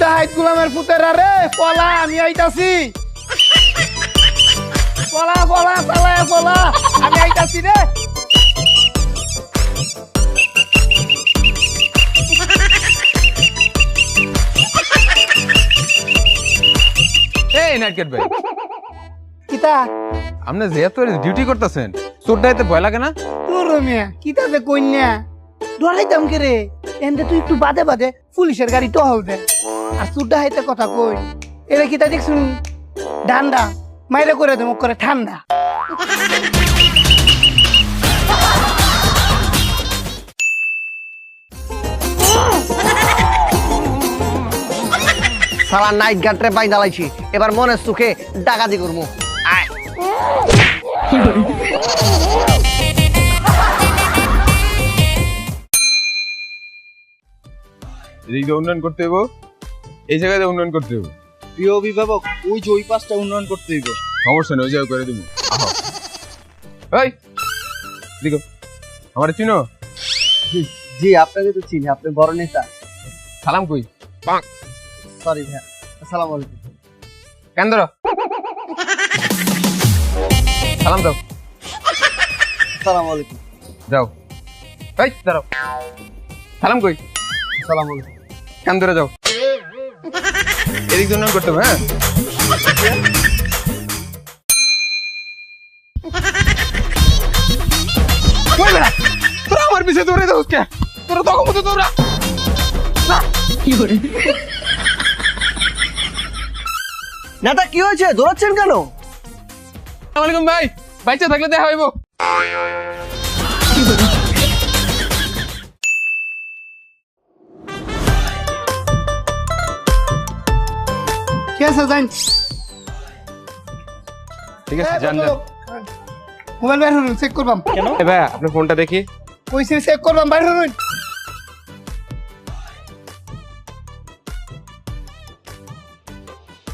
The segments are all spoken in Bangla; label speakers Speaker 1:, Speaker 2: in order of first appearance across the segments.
Speaker 1: ডাহাইত গোলামের পুতেরা রে পলা আমি আইতাছি পলা পলা পলা পলা আমি আইতাছি রে
Speaker 2: এই নাটকেট ভাই
Speaker 1: কিতা
Speaker 2: আপনি যেহেতু ডিউটি করতেছেন চোর ডাইতে ভয় লাগে না?
Speaker 1: তোর মিয়া কিতা যে কইন্যা ডরাইতাম কে রে এন্ডে তুই একটু বাদে বাদে পুলিশের গাড়ি টহল দে আর চোর ডাহাইতে কথা কই এরা কিতা দেখছুন ডান্ডা মাইরে করে দে মুখ করে ঠান্ডা
Speaker 3: সালা নাইট গার্ডরে পাই দালাইছি এবার মনের সুখে ডাকাতি করবো আয়
Speaker 2: এদিকে উন্নয়ন করতে হইব, এই জায়গায় উন্নয়ন করতে হইব।
Speaker 4: প্রিয় অভিভাবক ওই যে ওই পাশটা উন্নয়ন করতে হইব।
Speaker 2: সমস্যা নেই, ওই জায়গায় করে দিব। এই দেখো আমার চিনো?
Speaker 3: জি আপনাকে তো চিনি, আপনি বড় নেতা।
Speaker 2: সালাম কই?
Speaker 3: সরি ভাইয়া, আসসালামু আলাইকুম।
Speaker 2: কেন ধরো সালাম দাও।
Speaker 3: আসসালামু আলাইকুম।
Speaker 2: যাও। এই দাঁড়াও, সালাম কই?
Speaker 3: আসসালামু আলাইকুম।
Speaker 2: কেন ধরে যাও। এদিক দিয়ে উন্নয়ন করতে হবে। হ্যাঁ কই বেড়া, তোরা আমার পিছে দৌড়ে যাও কে? তোরা তখন মতো দৌড়া কি করে?
Speaker 3: নেতা কি হয়েছে, দৌড়াচ্ছেন কেন?
Speaker 2: আসসালামু আলাইকুম ভাই, বাইচা থাকলে দেখা হইব।
Speaker 1: কে আছে জান
Speaker 2: ঠিক আছে জান যান।
Speaker 1: মোবাইল বাইর হরুন চেক করবাম
Speaker 4: কেন?
Speaker 2: এ ভাই আপনার ফোনটা দেখি।
Speaker 1: কইছি চেক করবাম বাইর হরুন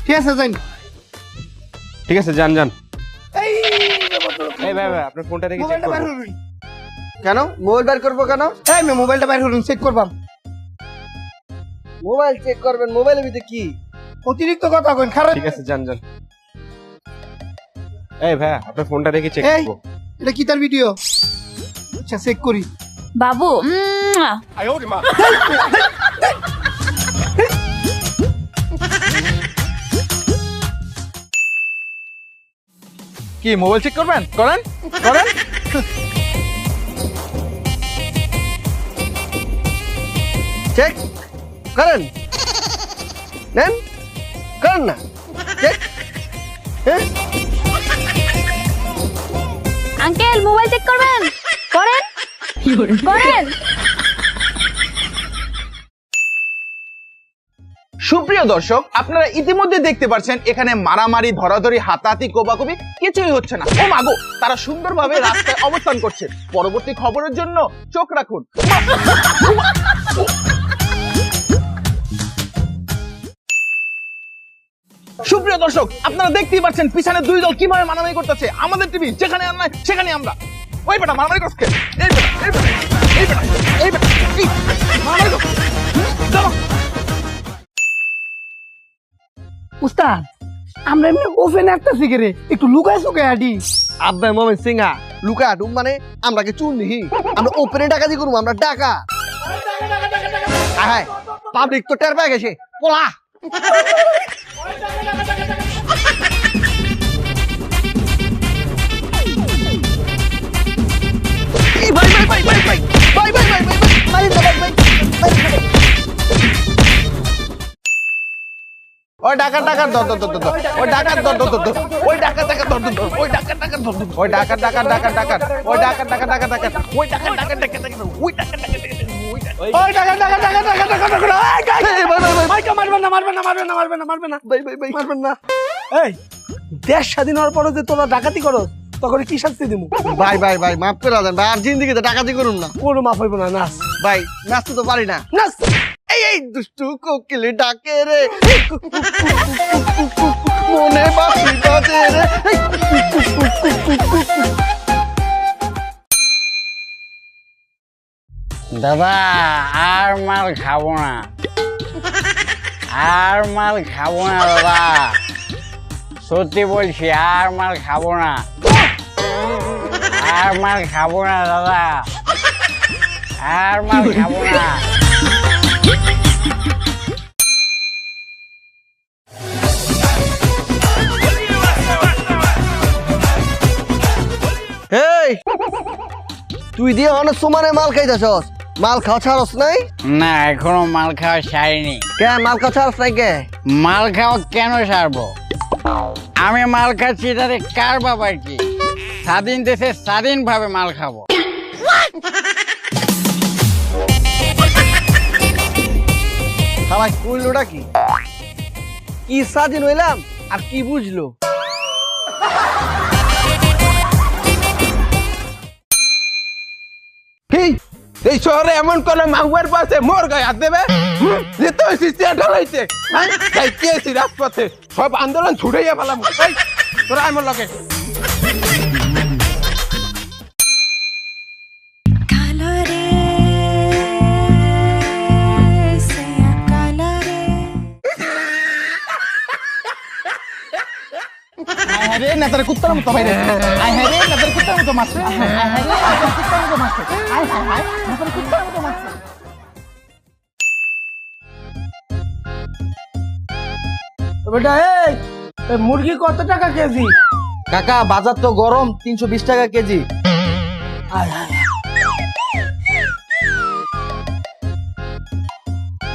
Speaker 1: ঠিক আছে জান
Speaker 2: ঠিক আছে যান যান।
Speaker 1: এই
Speaker 2: এই ভাই ভাই আপনার ফোনটা দেখি চেক
Speaker 1: মোবাইলটা বাইর
Speaker 2: করব।
Speaker 1: হরুন
Speaker 3: কেন মোবাইল বের করবো কেন?
Speaker 1: এই মে মোবাইলটা বাইর হরুন চেক করবাম
Speaker 3: মোবাইল চেক করবেন, মোবাইলের ভিতরে কি?
Speaker 1: অতিরিক্ত কথা কইন খারাপ
Speaker 2: ঠিক আছে যান যান। এই ভাই আপনার ফোনটা দেখি চেক
Speaker 1: এই
Speaker 2: করব।
Speaker 1: এটা কি তার ভিডিও আচ্ছা চেক করি
Speaker 5: বাবু
Speaker 2: কি মোবাইল চেক করবেন? করেন করেন।
Speaker 3: চেক করেন, নেন করেন না চেক। হ্যাঁ
Speaker 5: আঙ্কেল মোবাইল চেক করবেন করেন করেন।
Speaker 4: সুপ্রিয় দর্শক, আপনারা ইতিমধ্যে দেখতে পাচ্ছেন এখানে মারামারি, ধরাধরি, হাতাহাতি, কোবাকুবি কিছুই হচ্ছে না। ও মাগো, তারা সুন্দরভাবে রাস্তায় অবস্থান করছে। পরবর্তী খবরের জন্য চোখ রাখুন। সুপ্রিয় দর্শক, আপনারা দেখতেই পাচ্ছেন পিছনে দুই দল কিভাবে মারামারি করতেছে। আমাদের টিভি যেখানে আর নাই সেখানে আমরা। ওই বেটা মারামারি করছে, এই বেটা এই বেটা এই বেটা এই বেটা এই মারামারি করছে। চলো
Speaker 1: উস্তাদ আমরা এমনি ওপেন একটা সিগারে একটু লুকায় সুকায় আডি
Speaker 3: আব্বা মোমেন সিংহা লুকা ডুম মানে আমরা কি চুন নিহি, আমরা ওপেনে ডাকাতি করবো, আমরা ডাকা। হ্যাঁ পাবলিক তো টের পেয়ে গেছে, পোলা। এই ভাই ভাই ভাই ভাই ভাই ভাই ভাই ভাই ভাই মারি না ভাই ভাই ভাই।
Speaker 4: ওই ডাকাত ডাকাত ধর ধর ধর ধর ওই ডাকাত ধর ধর ধর ওই ডাকাত ডাকাত ধর ধর ওই ডাকাত ডাকাত ধর ধর ওই ডাকাত ডাকাত ডাকাত ডাকাত ওই ডাকাত ডাকাত ডাকাত ডাকাত ওই ডাকাত ডাকাত ডাকাত ডাকাত ওই ডাকাত ডাকাত
Speaker 1: ওই টাকা টাকা টাকা টাকা টাকা টাকা এই ভাই ভাই ভাই ভাই মারবেন না মারবেন না মারবেন না মারবেন না মারবেন না
Speaker 3: ভাই ভাই ভাই
Speaker 1: মারবেন না এই দেশ স্বাধীন হওয়ার পরে যে তোরা ডাকাতি করো তখন কি শাস্তি দিমু
Speaker 3: ভাই ভাই ভাই মাফ করে দেন ভাই, আর জিন্দিগিতে ডাকাতি করুন না
Speaker 1: কোনো মাফ হইব না নাচ
Speaker 3: ভাই, নাচতে তো পারি না।
Speaker 1: নাচ
Speaker 3: এই এই দুষ্টু কোকিল ডাকে রে, মনে বাসি বাজে রে।
Speaker 6: দাদা আর মার খাবো না, আর মাল খাবো না দাদা, সত্যি বলছি আর মাল খাবো না, আর মাল খাবো না দাদা, আর মাল খাবো না।
Speaker 3: এই তুই দিয়ে অনেক সমানে মাল খাইতেছস, মাল খাওয়া ছাড়স নাই?
Speaker 6: না এখনো মাল খাওয়া ছাড়িনি।
Speaker 3: কে মাল খাওয়া ছাড়স নাই কে?
Speaker 6: মাল খাওয়া কেন ছাড়বো? আমি মাল খাচ্ছি তাতে কার বাবার কি? স্বাধীন দেশে স্বাধীনভাবে মাল খাবো।
Speaker 3: সবাই কইলোটা কি? কি স্বাধীন হইলাম আর কি বুঝলো?
Speaker 2: এই শহরে এমন কোন মাহুয়ার পাশে মোর গায়ে হাত দেবে যে তো সিস্টেম ঢালাইছে, যাইতেছি রাজপথে সব আন্দোলন ছুটাইয়া ফেলাম। তোরা আমার লগে
Speaker 4: আরে নেতার কুত্তার মতো বাইরে, আয় হ্যাঁ রে নেতার কুত্তার মতো মারছে, আয় হ্যাঁ রে নেতার কুত্তার মতো মারছে, আয় হ্যাঁ হায় নেতার কুত্তার মতো মারছে।
Speaker 1: বেটা এই মুরগি কত টাকা কেজি?
Speaker 4: কাকা বাজার তো গরম, 320 টাকা কেজি।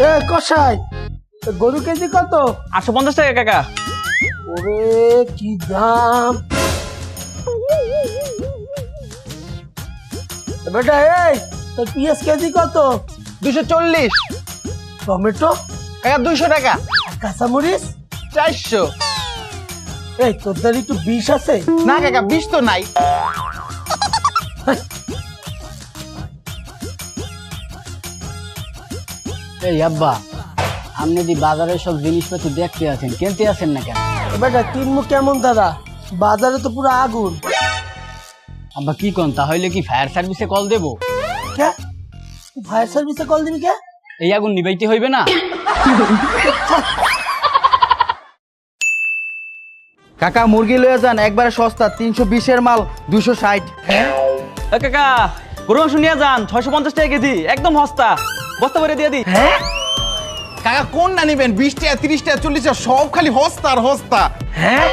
Speaker 1: এ কষাই গরু কেজি কত?
Speaker 4: 850 টাকা কাকা।
Speaker 1: ওরে কি দাম! বেটা এই তোর পিঁয়াজ কেজি কত?
Speaker 4: 240
Speaker 1: টমেটো
Speaker 4: কাকা, 200 টাকা।
Speaker 1: আর কাঁচামরিচ
Speaker 4: 400।
Speaker 1: এই তোর দ্বারা একটু বিষ আছে?
Speaker 4: না কাকা, 20 তো নাই।
Speaker 6: এই আব্বা, আপনি যদি বাজারের সব জিনিসপাতি দেখতে আছেন, কিনতে আছেন না কেন?
Speaker 1: বেটা কিনবো কেমন দাদা, বাজারে তো পুরো আগুন।
Speaker 6: আব্বা কি কোন, তাহলে কি ফায়ার সার্ভিসে কল দেবো?
Speaker 1: কে ফায়ার সার্ভিসে কল দিবি কে?
Speaker 6: এই আগুন নিবাইতে হইবে না?
Speaker 4: কাকা মুরগি লয়ে যান, একবারে সস্তা, 320 এর মাল 260। কাকা গরু মাংস নিয়ে যান, 650 টাকা কেজি, একদম সস্তা, বস্তা ভরে দিয়ে দিই।
Speaker 1: হ্যাঁ
Speaker 4: কাকা কোনটা নিবেন? 20 টাকা, 30 টাকা, 40 টাকা, সব খালি হস্তা আর হস্তা।
Speaker 1: হ্যাঁ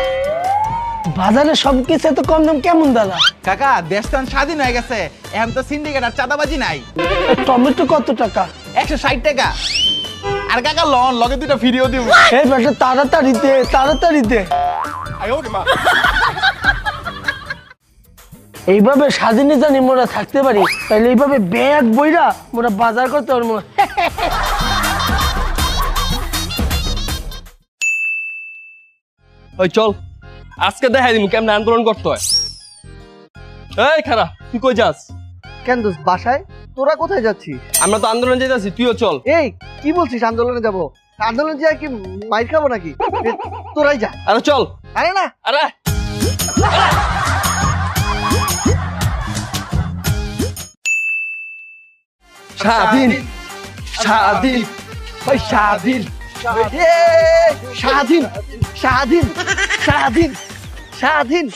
Speaker 1: বাজারে সব কিছু এত কম দাম কেমন দাদা?
Speaker 4: কাকা দেশটান স্বাধীন হয়ে গেছে, এখন তো সিন্ডিকেট আর চাঁদাবাজি নাই।
Speaker 1: টমেটো কত টাকা?
Speaker 4: 160 টাকা। আর কাকা লন লগে দুটো ফিরিও দিব।
Speaker 1: এই বেটা তাড়াতাড়ি দে, তাড়াতাড়ি দে। এইভাবে স্বাধীনে জানি মোরা থাকতে পারি, তাহলে এইভাবে ব্যাগ বইরা মোরা বাজার করতে পারবো।
Speaker 7: ওই চল আজকে দেখাই দিন কেমন আন্দোলন করতে হয়। এই খারা, তুই কই যাস?
Speaker 3: কেন দোস্ত বাসায়? তোরা কোথায় যাচ্ছিস?
Speaker 7: আমরা তো আন্দোলন যেতেছি, তুইও চল।
Speaker 3: এই কি বলছিস আন্দোলনে যাব? আন্দোলন যা কি মাইর খাবো নাকি? এ, তোরাই যা।
Speaker 7: আরে চল।
Speaker 3: আরে না
Speaker 7: আরে
Speaker 3: স্বাধীন স্বাধীন ওই স্বাধীন এ, স্বাধীন স্বাধীন স্বাধীন স্বাধীন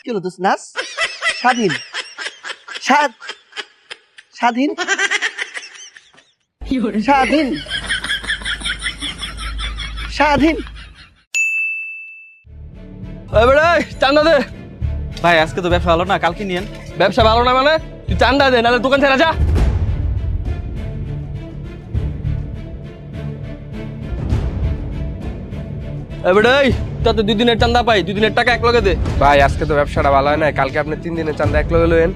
Speaker 3: কি হলো দোস্ত নাচ? স্বাধীন স্বাধীন স্বাধীন স্বাধীন
Speaker 7: এবারে চান্দা দে।
Speaker 4: ভাই আজকে তো ব্যবসা ভালো না, কালকে নিয়েন।
Speaker 7: ব্যবসা ভালো না মানে? তুই চান্দা দে, নাহলে দোকান ছেড়ে যা। এবারে তাতে 2 দিনের চান্দা পাই, 2 দিনের টাকা এক লগে দে।
Speaker 2: ভাই আজকে তো ব্যবসাটা ভালো হয় না, কালকে আপনি 3 দিনের চান্দা এক লগে লইেন।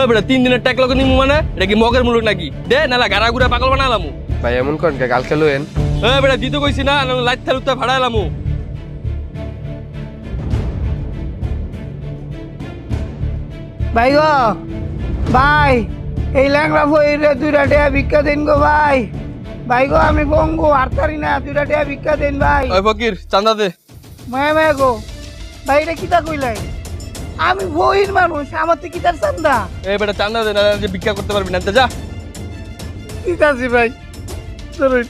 Speaker 7: এবারে 3 দিনের টাকা লগে নিমু মানে? এটা কি মগের মুলুক নাকি? দে নালা গাড়া গুড়া পাগল বানালামু।
Speaker 2: ভাই এমন করেন কে, কালকে লইেন।
Speaker 7: এবারে দিতে কইছি না, লাইট থালুতে ভাড়াইলামু।
Speaker 1: ভাই গো ভাই, এই ল্যাংড়া বইরে 2টা টাকা ভিক্ষা দিন গো ভাই। ভাই গো আমি বঙ্গু হারতারি না, 2টা টাকা ভিক্ষা দিন ভাই।
Speaker 7: ওই ফকির চান্দা দে।
Speaker 1: মায়া মায়া গো ভাই, এটা কিতা কইলাই? আমি বইর মানুষ, আমার তো কিতার চান্দা।
Speaker 7: এবারে চান্দা দে, নাহলে যে ভিক্ষা করতে পারবি না, যা।
Speaker 1: ঠিক আছে ভাই, চলুন।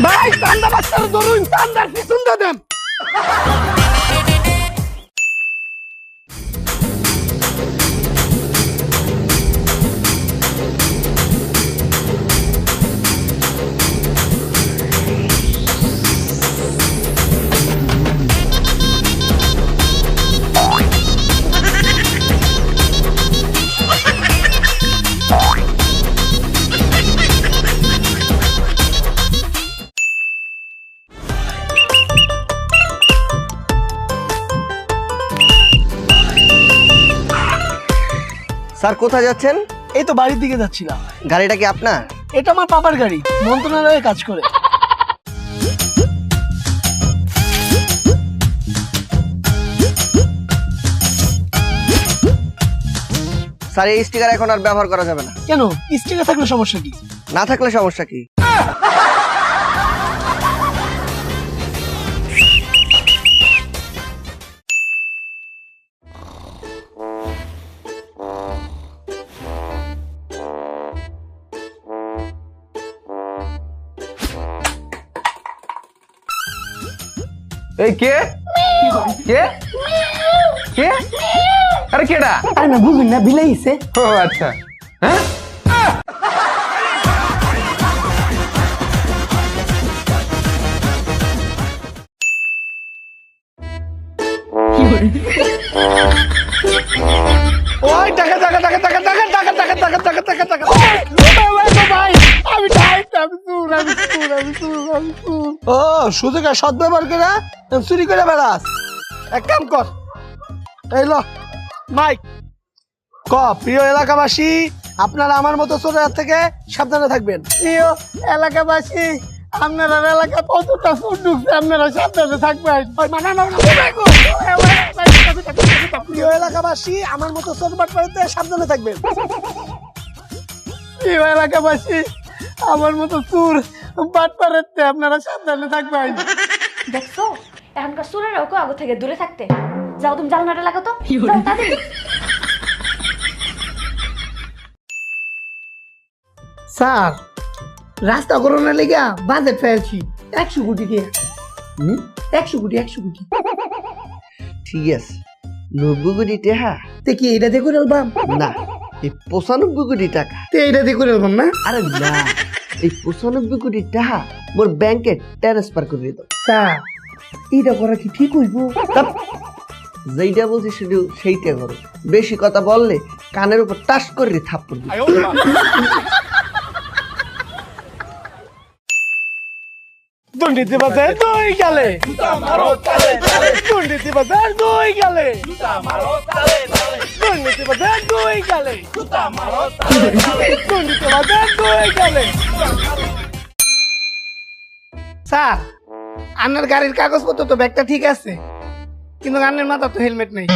Speaker 1: ভাই চান্দা বাচ্চার ধরুন, চান্দার পিছন দেন।
Speaker 3: স্যার কোথায় যাচ্ছেন?
Speaker 1: এই তো বাড়ির দিকে যাচ্ছিলাম।
Speaker 3: গাড়িটা কি আপনার?
Speaker 1: এটা আমার পাপার গাড়ি, মন্ত্রণালয়ে কাজ করে।
Speaker 3: স্যার এই স্টিকার এখন আর ব্যবহার করা যাবে না।
Speaker 1: কেন, স্টিকার থাকলে সমস্যা কি?
Speaker 3: না থাকলে সমস্যা কি?
Speaker 2: এই কে কে কে আরে কেডা?
Speaker 1: আরে না বুঝুন না, বিলাইছে।
Speaker 2: ও আচ্ছা, হ্যাঁ
Speaker 1: ওই টাকা টাকা টাকা টাকা টাকা টাকা টাকা টাকা টাকা টাকা টাকা ভাই, আমি ও সুযোগে সদ্ব্যবহার করে চুরি করে বেড়াস। এক কাম কর, এই ল মাইক ক, প্রিয় এলাকাবাসী, আপনারা আমার মতো চোরের হাত থেকে সাবধানে থাকবেন। প্রিয় এলাকাবাসী, আপনারা এলাকা কতটা চোর ঢুকছে, আপনারা সাবধানে থাকবেন। প্রিয় এলাকাবাসী, আমার মতো চোর বাটপাড়িতে সাবধানে থাকবেন। প্রিয় এলাকাবাসী, আমার মতো চোর বাটপাড়িতে আপনারা সাবধানে থাকবেন।
Speaker 5: দেখছো এখনকার সুরের ওকে আগে থেকে দূরে থাকতে। যাও তুমি জানলাটা লাগো তো, যাও তাড়াতাড়ি।
Speaker 1: স্যার, রাস্তা করোনার লেগা বাজেট পেয়েছি 100 কোটি দিয়ে। 100 কোটি 100 কোটি।
Speaker 3: ঠিক আছে, 90 কোটি টাকা
Speaker 1: তে কি এটা দিয়ে করে আলবাম?
Speaker 3: না, এই 95 কোটি টাকা।
Speaker 1: তে এটা দিয়ে করে আলবাম না?
Speaker 3: আরে না, এই 95 কোটি টাকা মোর ব্যাংকে ট্রান্সফার করে দাও।
Speaker 1: স্যার, এটা করা কি ঠিক হইব?
Speaker 3: যেইটা বলছি শুধু সেইটা করো। বেশি কথা বললে কানের উপর টাস করে থাপ্পড় দিই।
Speaker 1: দুর্নীতি বাজার দুই গেলে, দুর্নীতি বাজার দুই গেলে, দুর্নীতি বাজার দুই গেলে, দুর্নীতি বাজার দুই গেলে। স্যার, আপনার গাড়ির কাগজপত্র তো ব্যাগটা ঠিক আছে, কিন্তু আপনার মাথা তো হেলমেট নেই।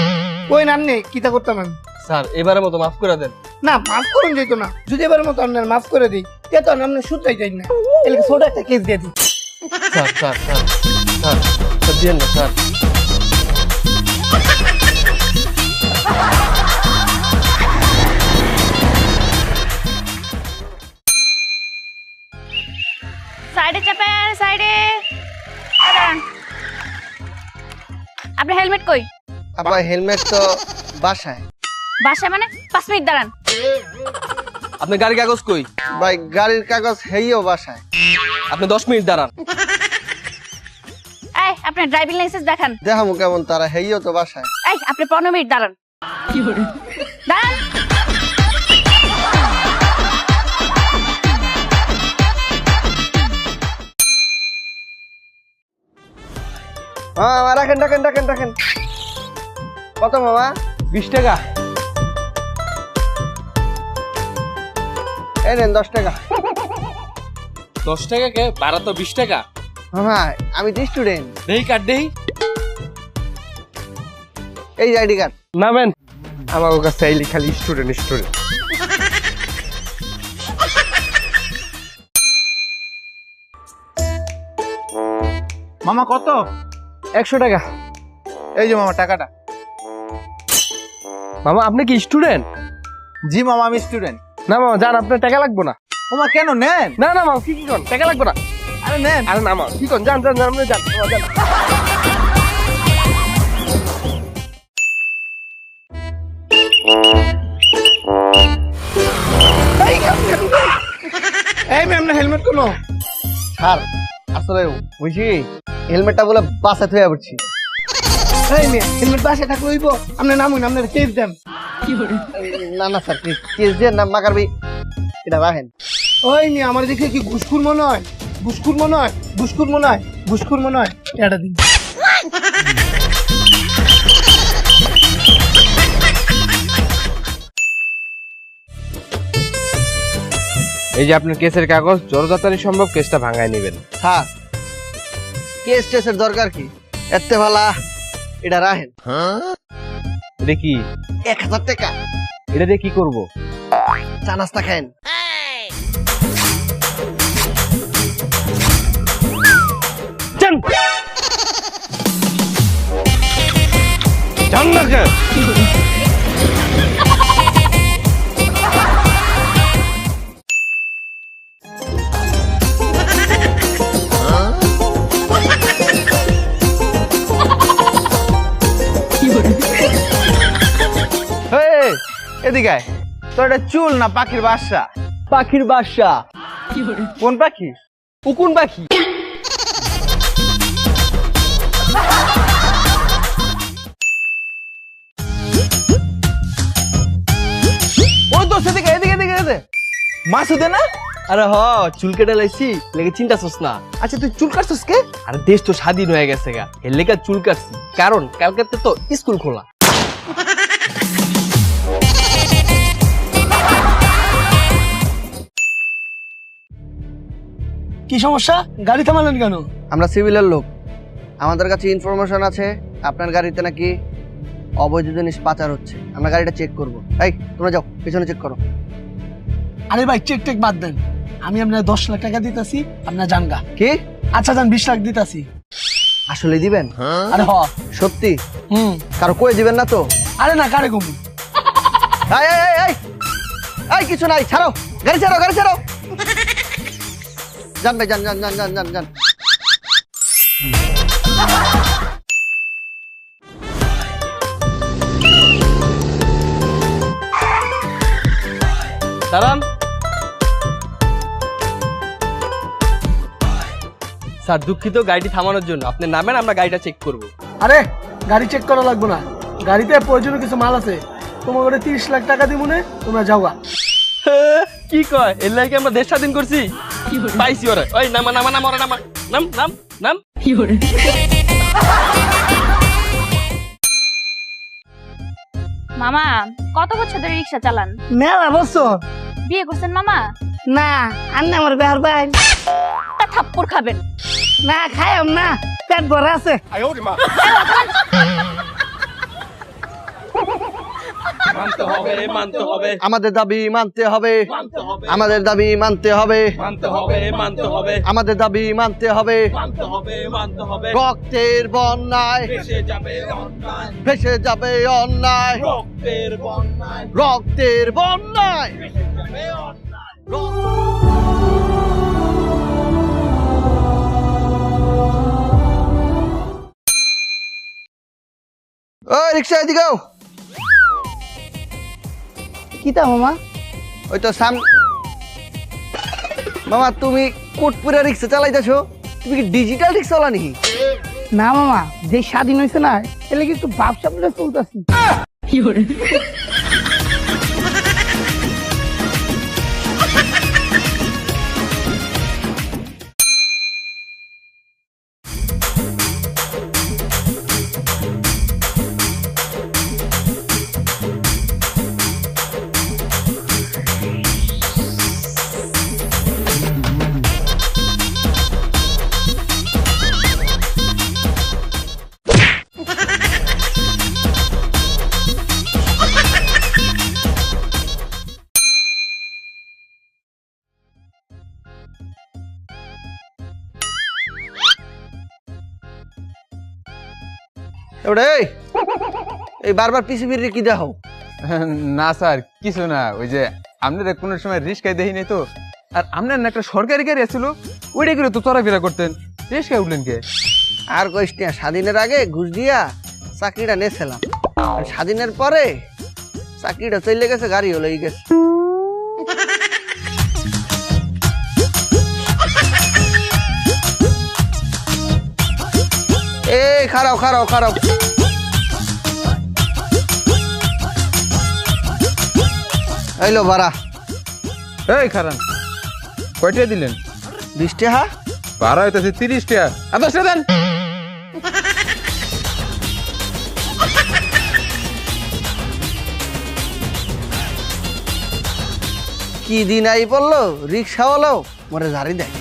Speaker 1: ওই নাম নেই, কিতা করতাম আমি?
Speaker 7: স্যার এবারের মতো মাফ করে দেন।
Speaker 1: না, মাফ করুন যেত না। যদি এবার মতো আপনার মাফ করে দিই, তে তো আপনার শুধরাই যাই না। এলাকা ছোট একটা কেস দিয়ে দিই।
Speaker 7: Sir sir sir sir sir দিয়েন না স্যার।
Speaker 5: সাইডে চাপেন, সাইডে। আপনার হেলমেট কই?
Speaker 3: আবার হেলমেট তো বাসায়।
Speaker 5: বাসায় মানে 5 মিনিট দাঁড়ান।
Speaker 7: আপনার গাড়ি কাগজ কই?
Speaker 3: ভাই গাড়ির কাগজ হেইও বাসায়।
Speaker 7: আপনি 10 মিনিট দাঁড়ান।
Speaker 5: এই আপনার ড্রাইভিং লাইসেন্স দেখান।
Speaker 3: দেখামু কেমন, তারা হেইও তো বাসায়।
Speaker 5: এই আপনি 15 মিনিট দাঁড়ান। দাঁড়ান।
Speaker 3: মামা রাখেন রাখেন রাখেন রাখেন। কত মামা?
Speaker 2: 20 টাকা।
Speaker 3: এই নেন 10 টাকা।
Speaker 7: 10 টাকা কে? ভাড়া তো 20 টাকা।
Speaker 3: মামা আমি তো স্টুডেন্ট।
Speaker 7: দেই কাট দেই।
Speaker 3: এই আইডি কার্ড।
Speaker 2: নামেন। আমার কাছে আইলি খালি স্টুডেন্ট স্টুডেন্ট।
Speaker 4: মামা কত?
Speaker 2: 100 টাকা।
Speaker 4: এই যে মামা টাকাটা।
Speaker 2: মামা আপনি কি স্টুডেন্ট?
Speaker 3: জি মামা আমি স্টুডেন্ট।
Speaker 4: না মামা যান, আপনার টাকা লাগবো না।
Speaker 3: ওমা কেন নেন?
Speaker 4: না না মামা, কি করেন, টাকা লাগবো না।
Speaker 3: আরে নেন।
Speaker 4: আরে না মামা, কি করেন, যান যান যান, আপনি যান মামা, যান।
Speaker 1: এই ম্যাম না হেলমেট কোনো
Speaker 3: স্যার আসলে বুঝি হেলমেটটা বলে বাসে থুয়ে পড়ছি।
Speaker 1: এই মেয়ে হেলমেট বাসে থাকলে হইব আপনি নামুন আপনার কেস দেন
Speaker 3: না না স্যার কেস দিয়ে না মাকার ভাই এটা রাখেন।
Speaker 1: ওই মেয়ে আমার দেখে কি ঘুষখুর মনে হয় ঘুষখুর মনে হয় ঘুষখুর মনে হয় ঘুষখুর মনে হয় এটা দিন
Speaker 2: এই যে আপনার কেসের কাগজ, যত তাড়াতাড়ি সম্ভব কেসটা ভাঙায় নেবেন।
Speaker 3: স্যার কেস টেসের দরকার কি, এতে ভালা এটা রাখেন।
Speaker 2: এটা কি?
Speaker 3: 1000 টাকা।
Speaker 2: এটা দিয়ে কি করব?
Speaker 3: চা নাস্তা খায়েন।
Speaker 2: জান জান না কে?
Speaker 3: এদিকে আয়। তোর এটা চুল না পাখির বাসা?
Speaker 4: পাখির বাসা?
Speaker 3: কোন পাখি?
Speaker 4: উকুন পাখি।
Speaker 3: ওই তো সেদিকে এদিকে এদিকে এদিকে মাসুদে না?
Speaker 4: আরে হ, চুল কেটে লাইছি, লেগে চিন্তা করছ না।
Speaker 3: আচ্ছা তুই চুল কাটছিস কে?
Speaker 4: আরে দেশ তো স্বাধীন হয়ে গেছে গা, এর লেগে চুল কাটছি, কারণ কালকে তো স্কুল খোলা।
Speaker 1: কি সমস্যা গাড়ি থামালেন কেন
Speaker 3: আমরা সিভিলের লোক, আমাদের কাছে ইনফরমেশন আছে আপনার গাড়িতে নাকি অবৈধ জিনিস পাচার হচ্ছে। আমরা গাড়িটা চেক করব। এই তোমরা যাও পেছনে চেক করো।
Speaker 1: আরে ভাই চেক টেক বাদ দেন আমি আপনার 10 লাখ টাকা দিতাছি আপনার জানগা
Speaker 3: কি?
Speaker 1: আচ্ছা যান 20 লাখ দিতাছি
Speaker 3: আসলে দিবেন?
Speaker 1: আরে হ
Speaker 3: সত্যি?
Speaker 1: হুম
Speaker 3: কারো কয়ে দিবেন না তো?
Speaker 1: আরে না কারে কমু
Speaker 3: এই এই এই এই এই কিছু নাই, ছাড়ো গাড়ি, ছাড়ো গাড়ি, ছাড়ো। যান ভাই যান যান যান যান যান যান।
Speaker 4: দাঁড়ান। স্যার দুঃখিত, গাড়িটি থামানোর জন্য আপনি নামেন, আমরা গাড়িটা চেক করব।
Speaker 1: আরে গাড়ি চেক করা লাগবে না গাড়িতে প্রয়োজনীয় কিছু মাল আছে তোমার করে 30 লাখ টাকা দিব না তোমরা যাওগা
Speaker 4: কি কয়, এর লাগে আমরা দেশ স্বাধীন করছি? পাইছি ওরে। ওই নামা নামা নামা ওরে, নামা, নাম নাম নাম।
Speaker 5: মামা কত বছর ধরে রিক্সা চালান?
Speaker 1: মেলা বছর
Speaker 5: বিয়ে করছেন মামা?
Speaker 1: না আন্না আমার বেহার ভাই
Speaker 5: তা থাপ্পড় খাবেন।
Speaker 1: না খাইম না পেট ভরা আছে
Speaker 7: মানতে হবে, মানতে হবে,
Speaker 3: আমাদের দাবি মানতে হবে,
Speaker 7: মানতে হবে,
Speaker 3: আমাদের দাবি মানতে হবে,
Speaker 7: মানতে হবে, মানতে হবে,
Speaker 3: আমাদের দাবি মানতে হবে।
Speaker 7: মানতে হবে, মানতে হবে।
Speaker 3: রক্তের বন্যায়
Speaker 7: ভেসে যাবে অন্যায়,
Speaker 3: ভেসে যাবে অন্যায়,
Speaker 7: রক্তের বন্যায়,
Speaker 3: রক্তের বন্যায়।
Speaker 7: ভেসে যাবে অন্যায়।
Speaker 3: ওই রিক্সা এদিকেও।
Speaker 1: কিতা মামা
Speaker 3: ওই তো মামা তুমি কোটপুরা রিক্সা চালাইতেছো, তুমি কি ডিজিটাল রিক্সা চালা নাকি?
Speaker 1: না মামা যে স্বাধীন হয়েছে না এলে কিন্তু ব্যবসা বলে চলতেছি
Speaker 3: ওরে এই বারবার পিছে ফিরে কি দেখো?
Speaker 2: না স্যার কিছু না, ওই যে আপনারা কোনো সময় রিস্কায় দেখি নাই তো, আর আপনার না একটা সরকারি গাড়ি আছিল, ওইটা করে তো চলাফেরা করতেন, রিস্কায় উঠলেন কে?
Speaker 3: আর কইস না, স্বাধীনের আগে ঘুষ দিয়া চাকরিটা নিয়েছিলাম, আর স্বাধীনের পরে চাকরিটা চলে গেছে, গাড়ি হলো গেছে। এই খারাপ খারাপ খারাপ, এইলো ভাড়া।
Speaker 2: এই খারান, কয়টা দিলেন?
Speaker 3: 20 টাকা।
Speaker 2: ভাড়া হইতেছে 30 টাকা, আর 10 টাকা দেন।
Speaker 3: কি দিন আই পড়লো, রিক্সাওয়ালাও মরে ঝাড়ি দেয়।